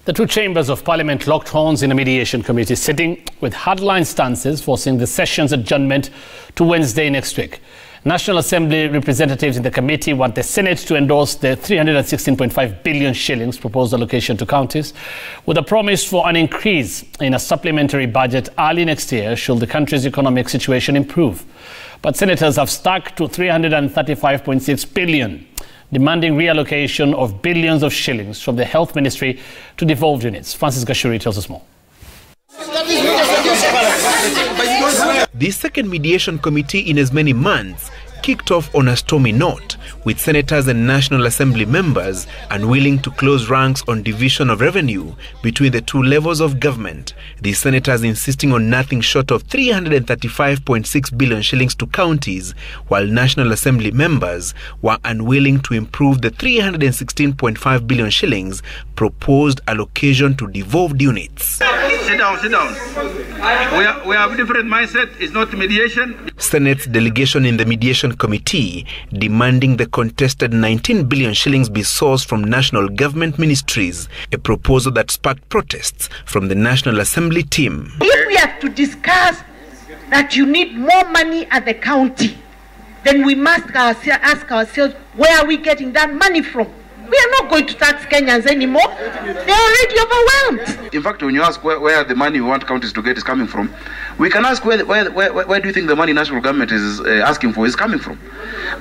The two chambers of parliament locked horns in a mediation committee sitting with hardline stances forcing the session's adjournment to Wednesday next week. National Assembly representatives in the committee want the Senate to endorse the 316.5 billion shillings proposed allocation to counties, with a promise for an increase in a supplementary budget early next year should the country's economic situation improve. But senators have stuck to 335.6 billion, demanding reallocation of billions of shillings from the Health Ministry to devolved units. Francis Gashuri tells us more. The second mediation committee in as many months kicked off on a stormy note, with senators and National Assembly members unwilling to close ranks on division of revenue between the two levels of government. The senators insisting on nothing short of 335.6 billion shillings to counties, while National Assembly members were unwilling to improve the 316.5 billion shillings proposed allocation to devolved units. Sit down. We have a different mindset. It's not mediation. Senate's delegation in the mediation committee demanding the contested 19 billion shillings be sourced from national government ministries, a proposal that sparked protests from the National Assembly team. If we have to discuss that you need more money at the county, then we must ask ourselves, where are we getting that money from? We are not going to tax Kenyans anymore. They're already overwhelmed. In fact, when you ask where the money we want counties to get is coming from, we can ask where do you think the money national government is asking for is coming from?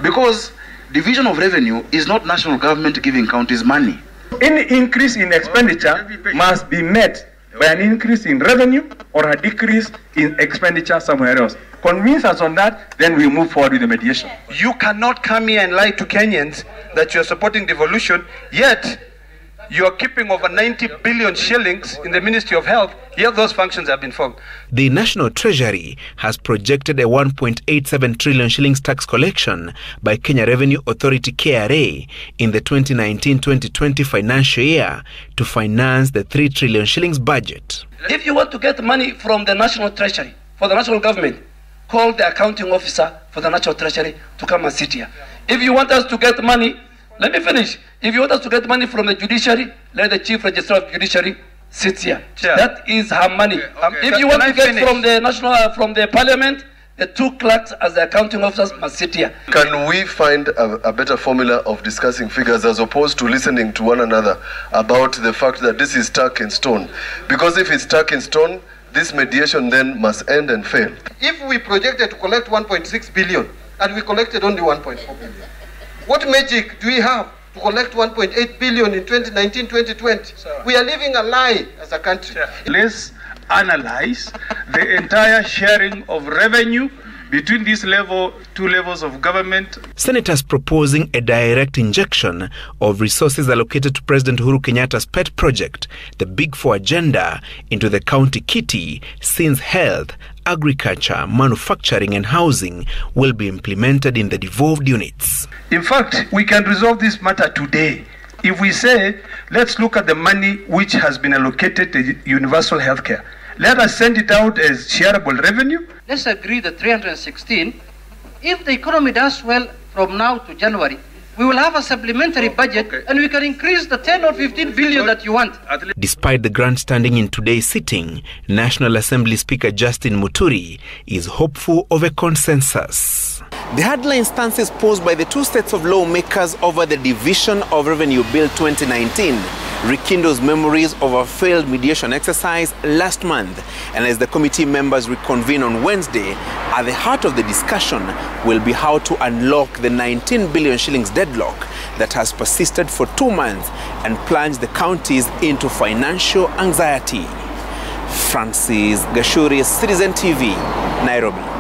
Because division of revenue is not national government giving counties money. Any increase in expenditure must be met by an increase in revenue or a decrease in expenditure somewhere else. Convince us on that, then we move forward with the mediation. You cannot come here and lie to Kenyans that you're supporting devolution, yet you're keeping over 90 billion shillings in the Ministry of Health, yet those functions have been formed. The National Treasury has projected a 1.87 trillion shillings tax collection by Kenya Revenue Authority KRA in the 2019-2020 financial year to finance the 3 trillion shillings budget. If you want to get money from the National Treasury, for the national government, call the accounting officer for the National Treasury to come and sit here. If you want us to get money, let me finish. If you want us to get money from the judiciary, let the chief registrar of judiciary sit here. Yeah. That is her money. Okay. If you want to get from the national, from the parliament, the two clerks as the accounting officers must sit here. Can we find a better formula of discussing figures as opposed to listening to one another about the fact that this is stuck in stone? Because if it's stuck in stone, this mediation then must end and fail. If we projected to collect 1.6 billion and we collected only 1.4 billion, what magic do we have to collect 1.8 billion in 2019-2020? We are living a lie as a country. Let's analyze the entire sharing of revenue between these two levels of government. Senators proposing a direct injection of resources allocated to President Uhuru Kenyatta's pet project, the Big Four agenda, into the county kitty, since health, agriculture, manufacturing and housing will be implemented in the devolved units. In fact, we can resolve this matter today. If we say, let's look at the money which has been allocated to universal health care. Let us send it out as shareable revenue. Let's agree the 316. If the economy does well from now to January, we will have a supplementary budget and we can increase the 10 or 15 billion that you want. Despite the grandstanding in today's sitting, National Assembly Speaker Justin Muturi is hopeful of a consensus. The hardline stances posed by the two sets of lawmakers over the Division of Revenue Bill 2019 rekindles memories of a failed mediation exercise last month, and as the committee members reconvene on Wednesday, at the heart of the discussion will be how to unlock the 19 billion shillings deadlock that has persisted for 2 months and plunged the counties into financial anxiety. Francis Gashuri, Citizen TV, Nairobi.